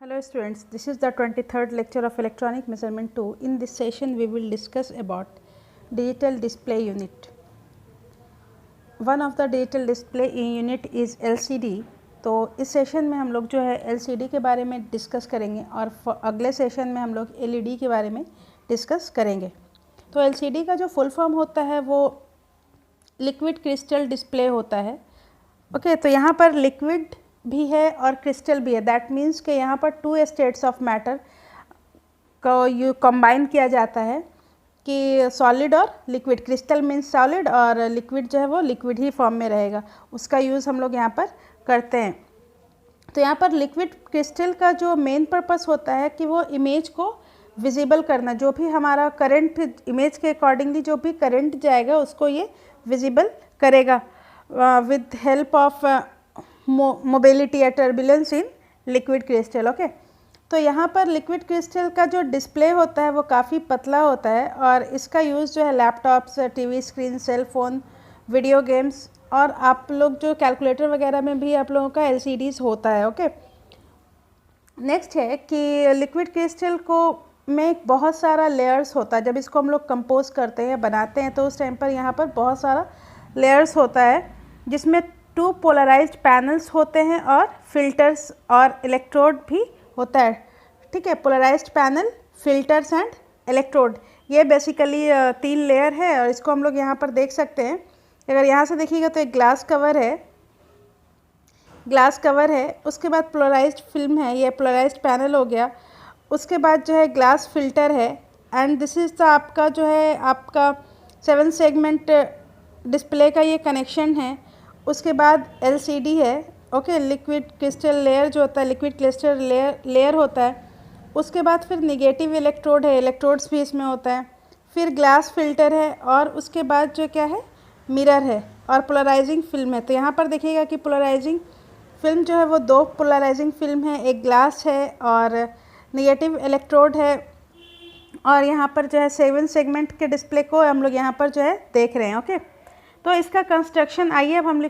Hello students, this is the 23rd lecture of Electronic Measurement 2. In this session we will discuss about digital display unit. One of the digital display unit is LCD. तो इस session में हम लोग जो है LCD के बारे में डिस्कस करेंगे और अगले सेशन में हम लोग LED के बारे में डिस्कस करेंगे. तो LCD का जो फुल फॉर्म होता है वो लिक्विड क्रिस्टल डिस्प्ले होता है. ओके तो यहाँ पर लिक्विड भी है और क्रिस्टल भी है. दैट मीन्स कि यहाँ पर टू स्टेट्स ऑफ मैटर को कंबाइन किया जाता है कि सॉलिड और लिक्विड. क्रिस्टल मीन्स सॉलिड और लिक्विड जो है वो लिक्विड ही फॉर्म में रहेगा. उसका यूज़ हम लोग यहाँ पर करते हैं. तो यहाँ पर लिक्विड क्रिस्टल का जो मेन पर्पस होता है कि वो इमेज को विजिबल करना. जो भी हमारा करंट इमेज के अकॉर्डिंगली जो भी करंट जाएगा उसको ये विजिबल करेगा विद हेल्प ऑफ मोबिलिटी या turbulence in liquid crystal. Okay तो यहाँ पर लिक्विड क्रिस्टल का जो डिस्प्ले होता है वो काफ़ी पतला होता है और इसका यूज़ जो है laptops, TV screen, cell phone, video games और आप लोग जो कैलकुलेटर वगैरह में भी आप लोगों का LCDs होता है. ओके नेक्स्ट है कि लिक्विड क्रिस्टल को में बहुत सारा लेयर्स होता है. जब इसको हम लोग कंपोज करते हैं, बनाते हैं तो उस टाइम पर यहाँ पर बहुत सारा लेयर्स होता है जिसमें टू पोलराइज्ड पैनल्स होते हैं और फिल्टर्स और इलेक्ट्रोड भी होता है. ठीक है, polarised panel, filters and electrode, ये बेसिकली 3 लेयर है और इसको हम लोग यहाँ पर देख सकते हैं. अगर यहाँ से देखिएगा तो एक ग्लास कवर है, उसके बाद पोलराइज्ड फिल्म है, ये पोलराइज्ड पैनल हो गया. उसके बाद जो है ग्लास फिल्टर है एंड दिस इज़ द आपका जो है आपका 7 सेगमेंट डिस्प्ले का ये कनेक्शन है. उसके बाद LCD है. ओके लिक्विड क्रिस्टल लेयर जो होता है, लिक्विड क्रिस्टल लेयर होता है. उसके बाद फिर निगेटिव इलेक्ट्रोड है, इलेक्ट्रोड्स भी इसमें होता है. फिर ग्लास फिल्टर है और उसके बाद जो क्या है मिरर है और पोलराइजिंग फिल्म है. तो यहाँ पर देखिएगा कि पोलराइजिंग फिल्म जो है वो 2 पोलराइजिंग फिल्म है, एक ग्लास है और निगेटिव इलेक्ट्रोड है. और यहाँ पर जो है 7 सेगमेंट के डिस्प्ले को हम लोग यहाँ पर जो है देख रहे हैं. ओके तो इसका कंस्ट्रक्शन आइए अब हम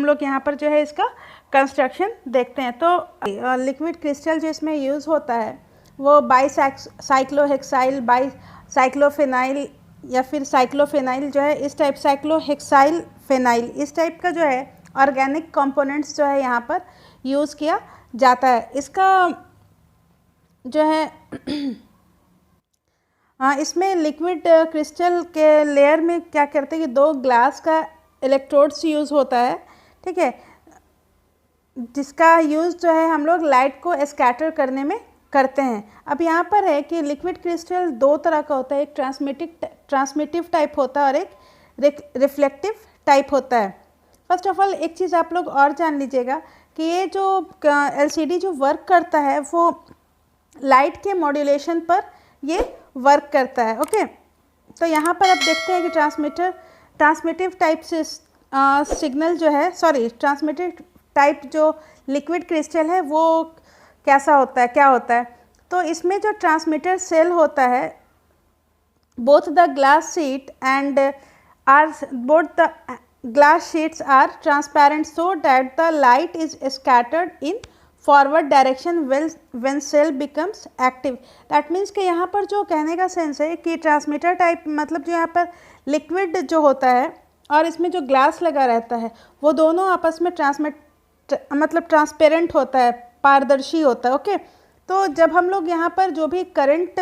लोग यहाँ पर जो है इसका कंस्ट्रक्शन देखते हैं. तो लिक्विड क्रिस्टल जो इसमें यूज़ होता है वो साइक्लोहेक्साइल, साइक्लोफेनाइल या फिर साइक्लोफेनाइल जो है इस टाइप, साइक्लोहेक्साइल फेनाइल इस टाइप का जो है ऑर्गेनिक कंपोनेंट्स जो है यहाँ पर यूज़ किया जाता है. इसका जो है इसमें लिक्विड क्रिस्टल के लेयर में क्या करते हैं कि 2 ग्लास का इलेक्ट्रोड्स यूज़ होता है. ठीक है, जिसका यूज़ जो है हम लोग लाइट को स्कैटर करने में करते हैं. अब यहाँ पर है कि लिक्विड क्रिस्टल 2 तरह का होता है, एक ट्रांसमिटिव टाइप होता है और एक रिफ्लेक्टिव टाइप होता है. फर्स्ट ऑफ ऑल एक चीज़ आप लोग और जान लीजिएगा कि ये जो LCD जो वर्क करता है वो लाइट के मॉड्यूलेशन पर ये वर्क करता है. ओके तो यहाँ पर आप देखते हैं कि ट्रांसमिटिव टाइप से सिग्नल जो है ट्रांसमिटिव टाइप जो लिक्विड क्रिस्टल है वो क्या होता है. तो इसमें जो ट्रांसमीटर सेल होता है, both the glass sheets are transparent so that the light is scattered in forward direction when cell becomes active. That means कि यहाँ पर जो कहने का सेंस है कि ट्रांसमीटर टाइप मतलब जो यहाँ पर लिक्विड जो होता है और इसमें जो ग्लास लगा रहता है वो दोनों आपस में ट्रांसपेरेंट होता है, पारदर्शी होता है. ओके तो जब हम लोग यहाँ पर जो भी करंट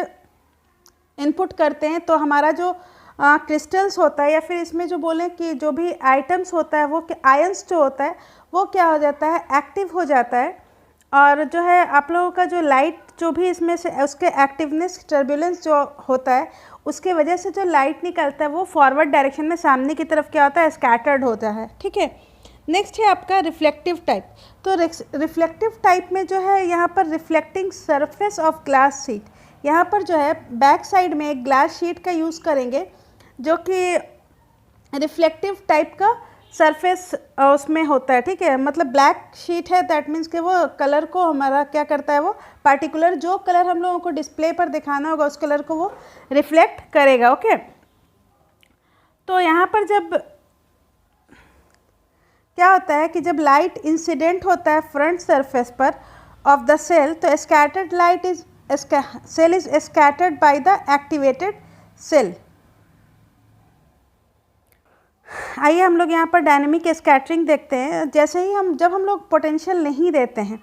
इनपुट करते हैं तो हमारा जो क्रिस्टल्स होता है या फिर इसमें जो बोलें कि जो भी आइटम्स होता है वो आयंस जो होता है वो क्या हो जाता है, एक्टिव हो जाता है. और जो है आप लोगों का जो लाइट जो भी इसमें से उसके एक्टिवनेस, टर्बुलेंस जो होता है उसके वजह से जो लाइट निकलता है वो फॉरवर्ड डायरेक्शन में सामने की तरफ क्या होता है, स्कैटर्ड होता है. ठीक है, नेक्स्ट है आपका रिफ्लेक्टिव टाइप. तो रिफ्लेक्टिव टाइप में जो है यहाँ पर reflecting surface of glass sheet, यहाँ पर जो है बैक साइड में एक ग्लास शीट का यूज़ करेंगे जो कि रिफ्लेक्टिव टाइप का सरफेस उसमें होता है. ठीक है, मतलब ब्लैक शीट है, दैट मीन्स कि वो कलर को हमारा क्या करता है, वो पार्टिकुलर जो कलर हम लोगों को डिस्प्ले पर दिखाना होगा उस कलर को वो रिफ्लेक्ट करेगा. ओके तो यहाँ पर जब क्या होता है कि जब लाइट इंसिडेंट होता है फ्रंट सरफेस पर of the cell, तो scattered light is cell is scattered by the activated cell. आइए हम लोग यहाँ पर डायनेमिक स्कैटरिंग देखते हैं। जैसे ही जब हम लोग पोटेंशियल नहीं देते हैं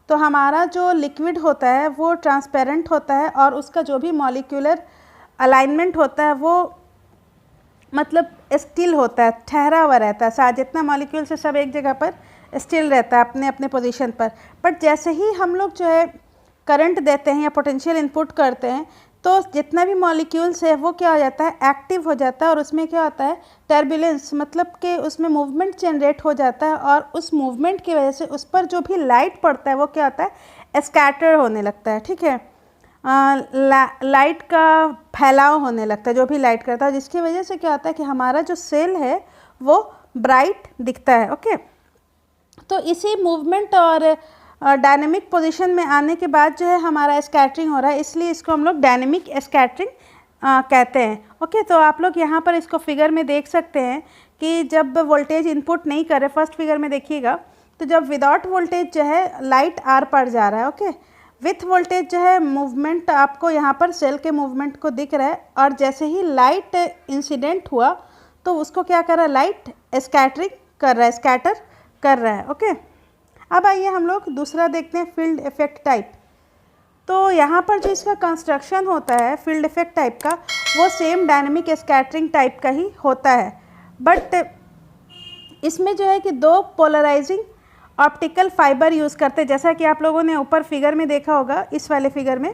तो हमारा जो लिक्विड होता है वो ट्रांसपेरेंट होता है और उसका जो भी मॉलिक्यूलर अलाइनमेंट होता है वो मतलब स्टिल होता है, ठहरा हुआ रहता है। साथ जितना मॉलिक्यूल से सब एक जगह पर स्टिल रहता है अपने अपने पोजीशन पर। बट जैसे ही हम लोग जो है करंट देते हैं या पोटेंशियल इनपुट करते हैं तो जितना भी मॉलिक्यूल्स है वो क्या हो जाता है, एक्टिव हो जाता है और उसमें क्या होता है, टर्बुलेंस, मतलब कि उसमें मूवमेंट जनरेट हो जाता है और उस मूवमेंट की वजह से उस पर जो भी लाइट पड़ता है वो क्या होता है, स्कैटर होने लगता है। ठीक है, लाइट का फैलाव होने लगता है, जो भी लाइट करता है, जिसकी वजह से क्या होता है कि हमारा जो सेल है वो ब्राइट दिखता है। ओके, तो इसी मूवमेंट और डायनेमिक पोजीशन में आने के बाद जो है हमारा स्कैटरिंग हो रहा है, इसलिए इसको हम लोग डायनेमिक स्कैटरिंग कहते हैं। ओके, तो आप लोग यहाँ पर इसको फिगर में देख सकते हैं कि जब वोल्टेज इनपुट नहीं करे, फर्स्ट फिगर में देखिएगा, तो जब विदाउट वोल्टेज जो है लाइट आर पार जा रहा है। ओके, विथ वोल्टेज जो है मूवमेंट आपको यहाँ पर सेल के मूवमेंट को दिख रहा है और जैसे ही लाइट इंसिडेंट हुआ तो उसको क्या कर रहा है, लाइट स्कैटरिंग कर रहा है, स्कैटर कर रहा है। ओके, अब आइए हम लोग दूसरा देखते हैं, फील्ड इफेक्ट टाइप। तो यहाँ पर जो इसका कंस्ट्रक्शन होता है फील्ड इफेक्ट टाइप का, वो सेम डायनेमिक स्कैटरिंग टाइप का ही होता है, बट इसमें जो है कि दो पोलराइजिंग ऑप्टिकल फाइबर यूज़ करते हैं। जैसा कि आप लोगों ने ऊपर फिगर में देखा होगा, इस वाले फिगर में,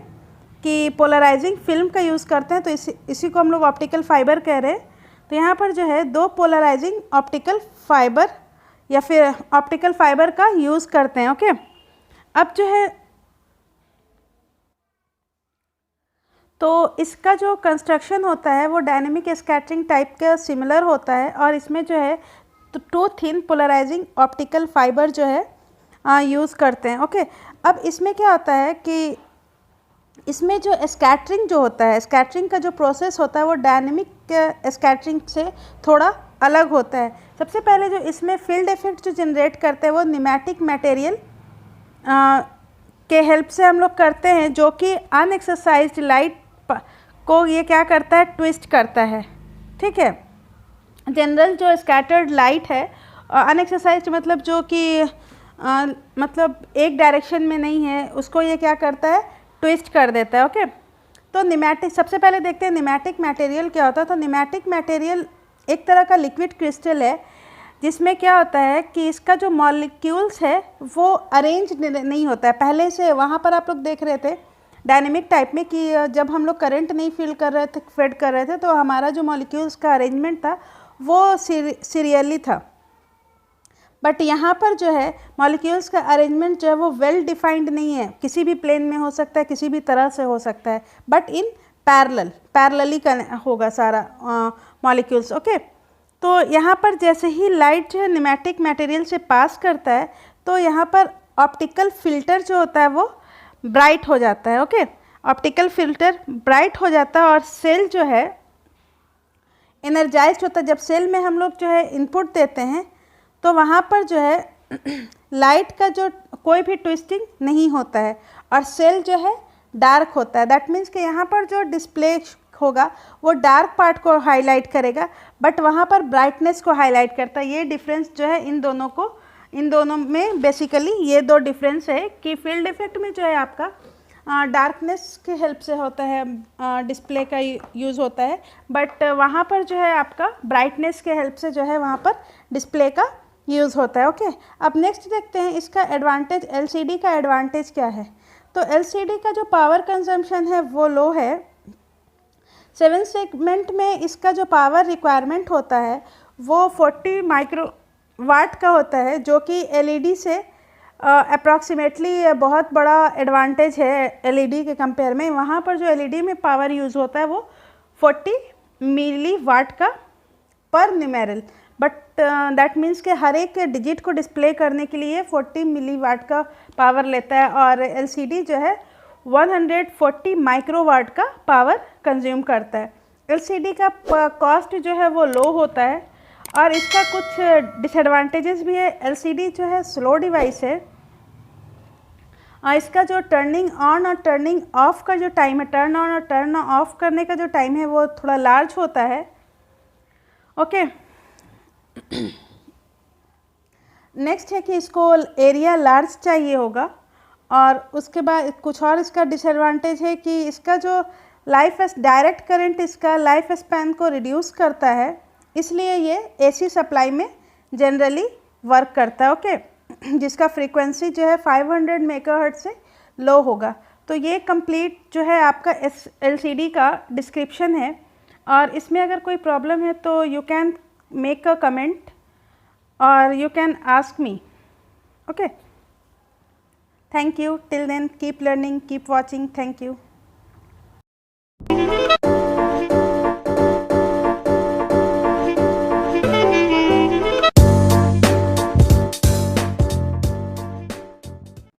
कि पोलराइजिंग फिल्म का यूज़ करते हैं, तो इसी को हम लोग ऑप्टिकल फाइबर कह रहे हैं। तो यहाँ पर जो है दो पोलराइजिंग ऑप्टिकल फाइबर या फिर ऑप्टिकल फाइबर का यूज़ करते हैं। ओके, अब जो है तो इसका जो कंस्ट्रक्शन होता है वो डायनेमिक स्कैटरिंग टाइप का सिमिलर होता है और इसमें जो है तो two thin polarising optical fibre जो है यूज़ करते हैं। ओके, अब इसमें क्या होता है कि इसमें जो स्कैटरिंग जो होता है, स्कैटरिंग का जो प्रोसेस होता है वो डायनेमिक स्कैटरिंग से थोड़ा अलग होता है। सबसे पहले जो इसमें फील्ड इफेक्ट जो जनरेट करते हैं वो न्यूमेटिक मटेरियल के हेल्प से हम लोग करते हैं, जो कि अनएक्सरसाइज्ड लाइट को ये क्या करता है, ट्विस्ट करता है। ठीक है, जनरल जो स्कैटर्ड लाइट है अनएक्सरसाइज्ड मतलब जो कि मतलब एक डायरेक्शन में नहीं है, उसको ये क्या करता है, ट्विस्ट कर देता है। ओके, तो न्यूमेटिक, सबसे पहले देखते हैं न्यूमेटिक मटेरियल क्या होता है। तो न्यूमेटिक मटेरियल एक तरह का लिक्विड क्रिस्टल है जिसमें क्या होता है कि इसका जो मॉलिक्यूल्स है वो अरेंज नहीं होता है पहले से। वहाँ पर आप लोग देख रहे थे डायनेमिक टाइप में कि जब हम लोग करंट नहीं फील कर रहे थे, फेड कर रहे थे, तो हमारा जो मॉलिक्यूल्स का अरेंजमेंट था वो सीरियली था। बट यहाँ पर जो है मॉलिक्यूल्स का अरेंजमेंट जो है वो वेल डिफाइंड नहीं है, किसी भी प्लेन में हो सकता है, किसी भी तरह से हो सकता है, बट इन पैरेलली का होगा सारा मॉलिक्यूल्स। ओके, तो यहाँ पर जैसे ही लाइट जो है न्यूमेटिक मटेरियल से पास करता है तो यहाँ पर ऑप्टिकल फिल्टर जो होता है वो ब्राइट हो जाता है। ओके, ऑप्टिकल फिल्टर ब्राइट हो जाता है और सेल जो है एनर्जाइज्ड होता है। जब सेल में हम लोग जो है इनपुट देते हैं तो वहाँ पर जो है लाइट का जो कोई भी ट्विस्टिंग नहीं होता है और सेल जो है डार्क होता है। दैट मीन्स कि यहाँ पर जो डिस्प्ले होगा वो डार्क पार्ट को हाईलाइट करेगा, बट वहाँ पर ब्राइटनेस को हाईलाइट करता है। ये डिफरेंस जो है इन दोनों में बेसिकली ये दो डिफरेंस है कि फील्ड इफेक्ट में जो है आपका डार्कनेस के हेल्प से होता है, डिस्प्ले का यूज़ होता है, बट वहाँ पर जो है आपका ब्राइटनेस के हेल्प से जो है वहाँ पर डिस्प्ले का यूज़ होता है। ओके, अब नेक्स्ट देखते हैं इसका एडवांटेज, एलसीडी का एडवांटेज क्या है। तो एलसीडी का जो पावर कंजम्पशन है वो लो है। 7 सेगमेंट में इसका जो पावर रिक्वायरमेंट होता है वो 40 माइक्रोवाट का होता है, जो कि एलईडी से अप्रॉक्सीमेटली बहुत बड़ा एडवांटेज है एलईडी के कंपेयर में। वहाँ पर जो एलईडी में पावर यूज़ होता है वो 40 मिलीवाट का पर न्यूमेरल, बट दैट मीन्स कि हर एक डिजिट को डिस्प्ले करने के लिए 40 मिलीवाट का पावर लेता है और एलसीडी जो है 140 माइक्रोवाट का पावर कंज्यूम करता है। एलसीडी का कॉस्ट जो है वो लो होता है और इसका कुछ डिसएडवांटेजेस भी है। एलसीडी जो है स्लो डिवाइस है इसका जो टर्निंग ऑन और टर्निंग ऑफ का जो टाइम है, टर्न ऑन और टर्न ऑफ करने का जो टाइम है वो थोड़ा लार्ज होता है। ओके, नेक्स्ट है कि इसको एरिया लार्ज चाहिए होगा। और उसके बाद कुछ और इसका डिसएडवांटेज है कि इसका जो डायरेक्ट करंट इसका लाइफ स्पैन को रिड्यूस करता है, इसलिए ये एसी सप्लाई में जनरली वर्क करता है। ओके, जिसका फ्रीक्वेंसी जो है 500 मेगाहर्ट्ज से लो होगा। तो ये कंप्लीट जो है आपका एलसीडी का डिस्क्रिप्शन है। और इसमें अगर कोई प्रॉब्लम है तो you can make a comment or you can ask me. Okay, thank you. Till then, keep learning, keep watching. Thank you.